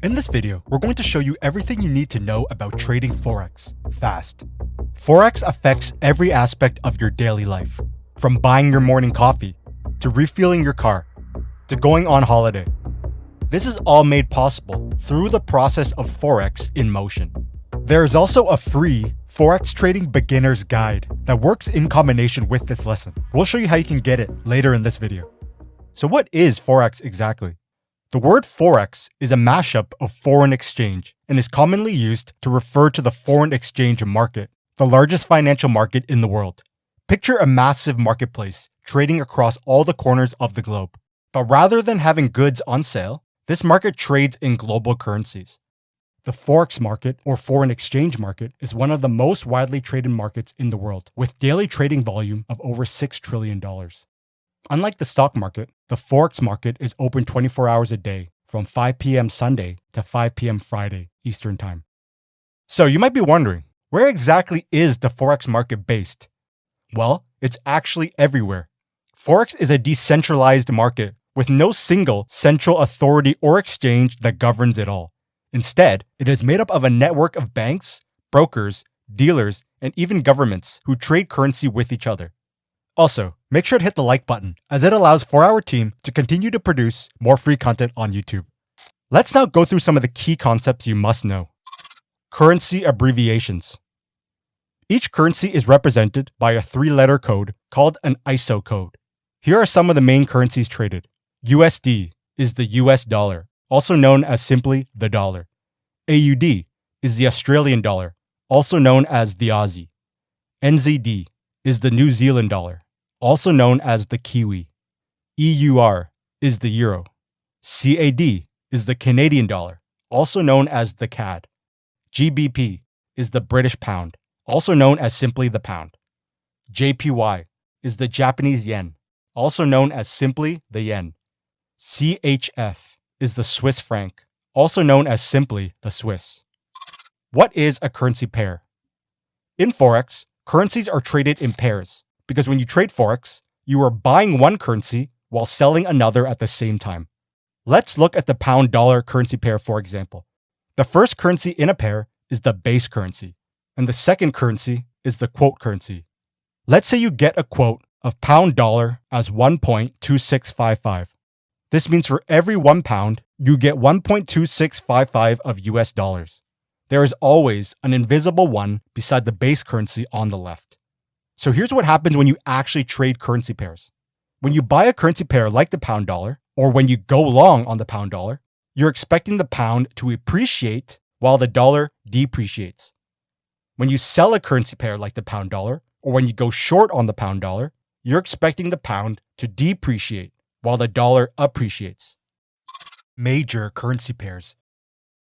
In this video, we're going to show you everything you need to know about trading Forex fast. Forex affects every aspect of your daily life, from buying your morning coffee, to refueling your car, to going on holiday. This is all made possible through the process of Forex in motion. There is also a free Forex Trading Beginner's Guide that works in combination with this lesson. We'll show you how you can get it later in this video. So what is Forex exactly? The word Forex is a mashup of foreign exchange and is commonly used to refer to the foreign exchange market, the largest financial market in the world. Picture a massive marketplace trading across all the corners of the globe. But rather than having goods on sale, this market trades in global currencies. The Forex market, or foreign exchange market, is one of the most widely traded markets in the world, with daily trading volume of over $6 trillion. Unlike the stock market, the Forex market is open 24 hours a day, from 5 p.m. Sunday to 5 p.m. Friday, Eastern Time. So you might be wondering, where exactly is the Forex market based? Well, it's actually everywhere. Forex is a decentralized market with no single central authority or exchange that governs it all. Instead, it is made up of a network of banks, brokers, dealers, and even governments who trade currency with each other. Also, make sure to hit the like button, as it allows for our team to continue to produce more free content on YouTube. Let's now go through some of the key concepts you must know. Currency abbreviations. Each currency is represented by a 3-letter code called an ISO code. Here are some of the main currencies traded. USD is the US dollar, also known as simply the dollar. AUD is the Australian dollar, also known as the Aussie. NZD is the New Zealand dollar, also known as the Kiwi. EUR is the euro. CAD is the Canadian dollar, also known as the CAD. GBP is the British pound, also known as simply the pound. JPY is the Japanese yen, also known as simply the yen. CHF is the Swiss franc, also known as simply the Swiss. What is a currency pair? In Forex, currencies are traded in pairs, because when you trade Forex, you are buying one currency while selling another at the same time. Let's look at the pound-dollar currency pair, for example. The first currency in a pair is the base currency, and the second currency is the quote currency. Let's say you get a quote of pound-dollar as 1.2655. This means for every 1 pound, you get 1.2655 of US dollars. There is always an invisible 1 beside the base currency on the left. So here's what happens when you actually trade currency pairs. When you buy a currency pair like the pound dollar, or when you go long on the pound dollar, you're expecting the pound to appreciate while the dollar depreciates. When you sell a currency pair like the pound dollar, or when you go short on the pound dollar, you're expecting the pound to depreciate while the dollar appreciates. Major currency pairs.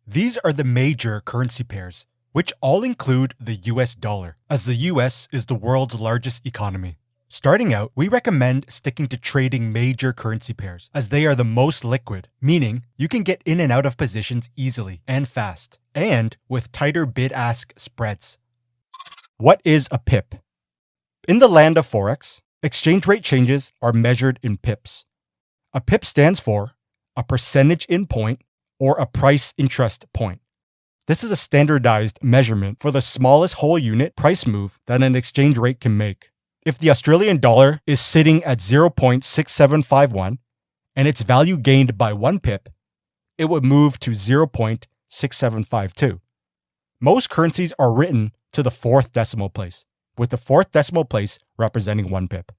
These are the major currency pairs, which all include the US dollar, as the US is the world's largest economy. Starting out, we recommend sticking to trading major currency pairs, as they are the most liquid, meaning you can get in and out of positions easily and fast, and with tighter bid-ask spreads. What is a pip? In the land of Forex, exchange rate changes are measured in pips. A pip stands for a percentage in point or a price interest point. This is a standardized measurement for the smallest whole unit price move that an exchange rate can make. If the Australian dollar is sitting at 0.6751 and its value gained by 1 pip, it would move to 0.6752. Most currencies are written to the 4th decimal place, with the 4th decimal place representing 1 pip.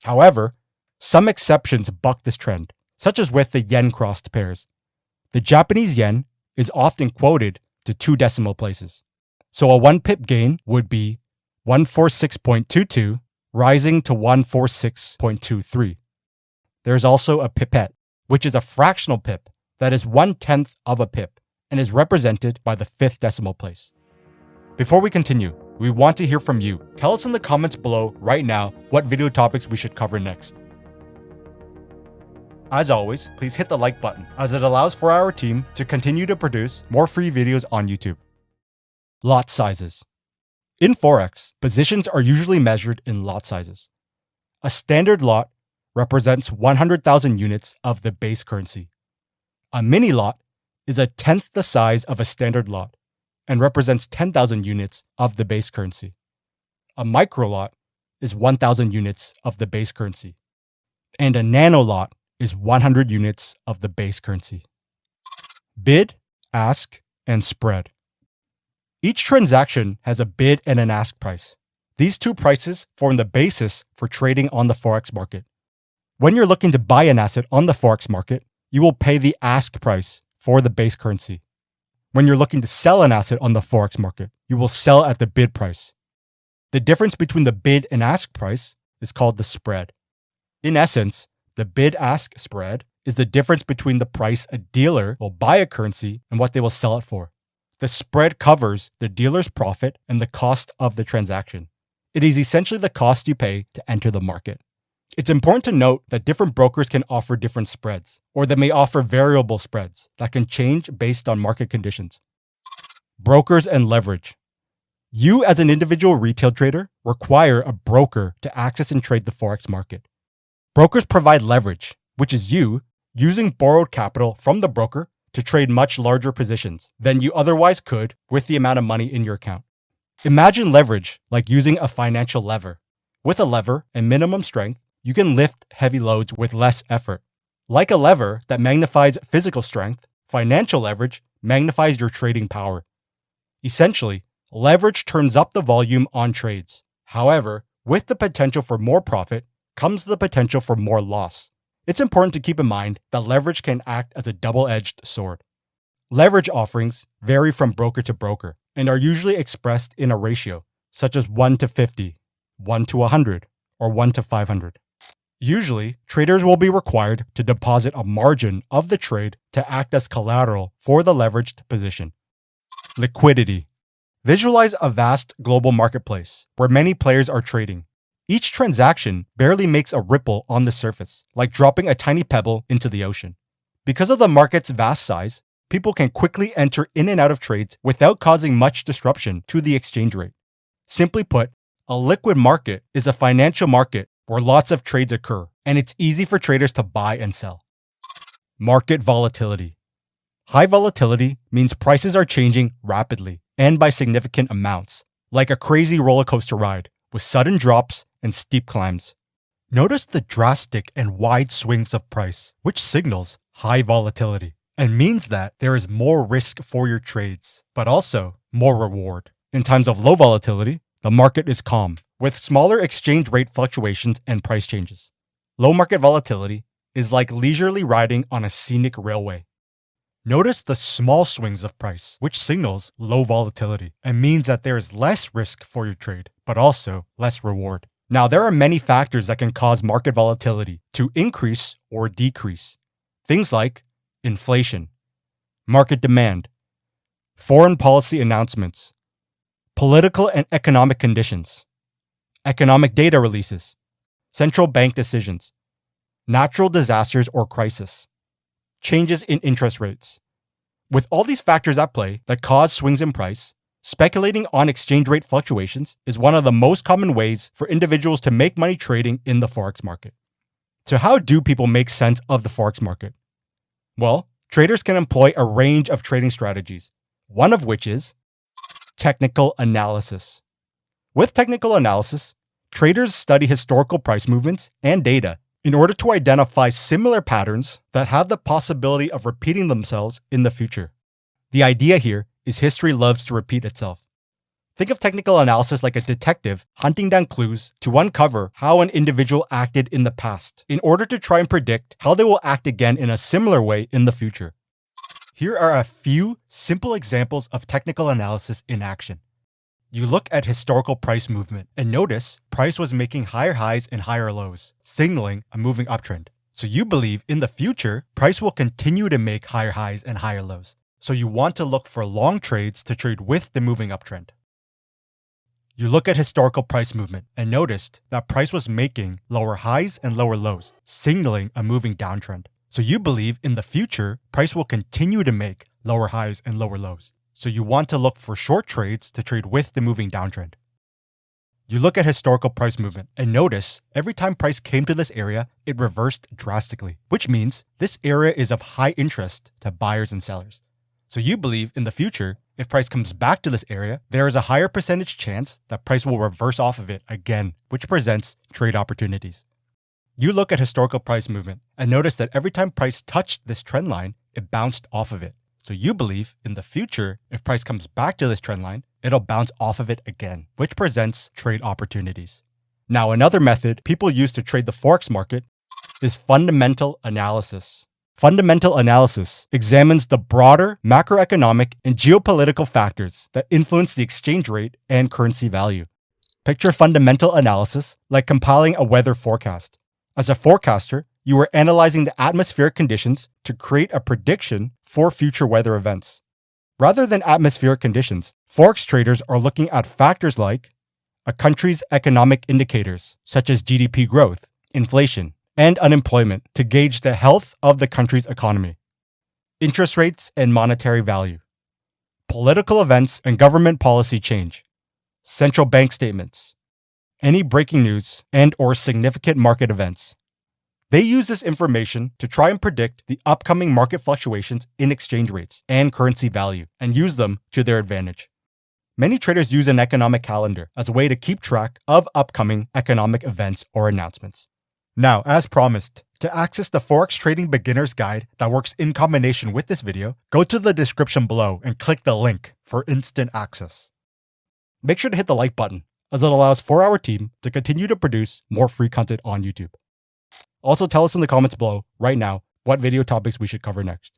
However, some exceptions buck this trend, such as with the yen-crossed pairs. The Japanese yen is often quoted to 2 decimal places. So a 1 pip gain would be 146.22, rising to 146.23. There's also a pipette, which is a fractional pip that is 1/10 of a pip and is represented by the 5th decimal place. Before we continue, we want to hear from you. Tell us in the comments below right now what video topics we should cover next. As always, please hit the like button, as it allows for our team to continue to produce more free videos on YouTube. Lot sizes. In Forex, positions are usually measured in lot sizes. A standard lot represents 100,000 units of the base currency. A mini lot is a tenth the size of a standard lot and represents 10,000 units of the base currency. A micro lot is 1,000 units of the base currency. And a nano lot is 100 units of the base currency. Bid, ask, and spread. Each transaction has a bid and an ask price. These two prices form the basis for trading on the Forex market. When you're looking to buy an asset on the Forex market, you will pay the ask price for the base currency. When you're looking to sell an asset on the Forex market, you will sell at the bid price. The difference between the bid and ask price is called the spread. In essence, the bid-ask spread is the difference between the price a dealer will buy a currency and what they will sell it for. The spread covers the dealer's profit and the cost of the transaction. It is essentially the cost you pay to enter the market. It's important to note that different brokers can offer different spreads, or they may offer variable spreads that can change based on market conditions. Brokers and leverage. You, as an individual retail trader, require a broker to access and trade the Forex market. Brokers provide leverage, which is you using borrowed capital from the broker to trade much larger positions than you otherwise could with the amount of money in your account. Imagine leverage like using a financial lever. With a lever and minimum strength, you can lift heavy loads with less effort. Like a lever that magnifies physical strength, financial leverage magnifies your trading power. Essentially, leverage turns up the volume on trades. However, with the potential for more profit comes the potential for more loss. It's important to keep in mind that leverage can act as a double-edged sword. Leverage offerings vary from broker to broker and are usually expressed in a ratio, such as 1 to 50, 1 to 100, or 1 to 500. Usually, traders will be required to deposit a margin of the trade to act as collateral for the leveraged position. Liquidity. Visualize a vast global marketplace where many players are trading. Each transaction barely makes a ripple on the surface, like dropping a tiny pebble into the ocean. Because of the market's vast size, people can quickly enter in and out of trades without causing much disruption to the exchange rate. Simply put, a liquid market is a financial market where lots of trades occur, and it's easy for traders to buy and sell. Market volatility. High volatility means prices are changing rapidly and by significant amounts, like a crazy roller coaster ride with sudden drops and steep climbs. Notice the drastic and wide swings of price, which signals high volatility and means that there is more risk for your trades, but also more reward. In times of low volatility, the market is calm, with smaller exchange rate fluctuations and price changes. Low market volatility is like leisurely riding on a scenic railway. Notice the small swings of price, which signals low volatility and means that there is less risk for your trade, but also less reward. Now, there are many factors that can cause market volatility to increase or decrease. Things like inflation, market demand, foreign policy announcements, political and economic conditions, economic data releases, central bank decisions, natural disasters or crisis, changes in interest rates. With all these factors at play that cause swings in price, speculating on exchange rate fluctuations is one of the most common ways for individuals to make money trading in the Forex market. So how do people make sense of the Forex market? Well, traders can employ a range of trading strategies, one of which is technical analysis. With technical analysis, traders study historical price movements and data in order to identify similar patterns that have the possibility of repeating themselves in the future. The idea here is history loves to repeat itself. Think of technical analysis like a detective hunting down clues to uncover how an individual acted in the past in order to try and predict how they will act again in a similar way in the future. Here are a few simple examples of technical analysis in action. You look at historical price movement and notice price was making higher highs and higher lows, signaling a moving uptrend. So you believe in the future, price will continue to make higher highs and higher lows. So you want to look for long trades to trade with the moving uptrend. You look at historical price movement and noticed that price was making lower highs and lower lows, signaling a moving downtrend. So you believe in the future, price will continue to make lower highs and lower lows. So you want to look for short trades to trade with the moving downtrend. You look at historical price movement and notice every time price came to this area, it reversed drastically, which means this area is of high interest to buyers and sellers. So you believe in the future, if price comes back to this area, there is a higher percentage chance that price will reverse off of it again, which presents trade opportunities. You look at historical price movement and notice that every time price touched this trend line, it bounced off of it. So you believe in the future, if price comes back to this trend line, it'll bounce off of it again, which presents trade opportunities. Now, another method people use to trade the Forex market is fundamental analysis. Fundamental analysis examines the broader macroeconomic and geopolitical factors that influence the exchange rate and currency value. Picture fundamental analysis like compiling a weather forecast. As a forecaster, you are analyzing the atmospheric conditions to create a prediction for future weather events. Rather than atmospheric conditions, Forex traders are looking at factors like a country's economic indicators, such as GDP growth, inflation, and unemployment, to gauge the health of the country's economy, interest rates and monetary value, political events and government policy change, central bank statements, any breaking news and/or significant market events. They use this information to try and predict the upcoming market fluctuations in exchange rates and currency value and use them to their advantage. Many traders use an economic calendar as a way to keep track of upcoming economic events or announcements. Now, as promised, to access the Forex Trading Beginner's Guide that works in combination with this video, go to the description below and click the link for instant access. Make sure to hit the like button, as it allows for our team to continue to produce more free content on YouTube. Also, tell us in the comments below right now what video topics we should cover next.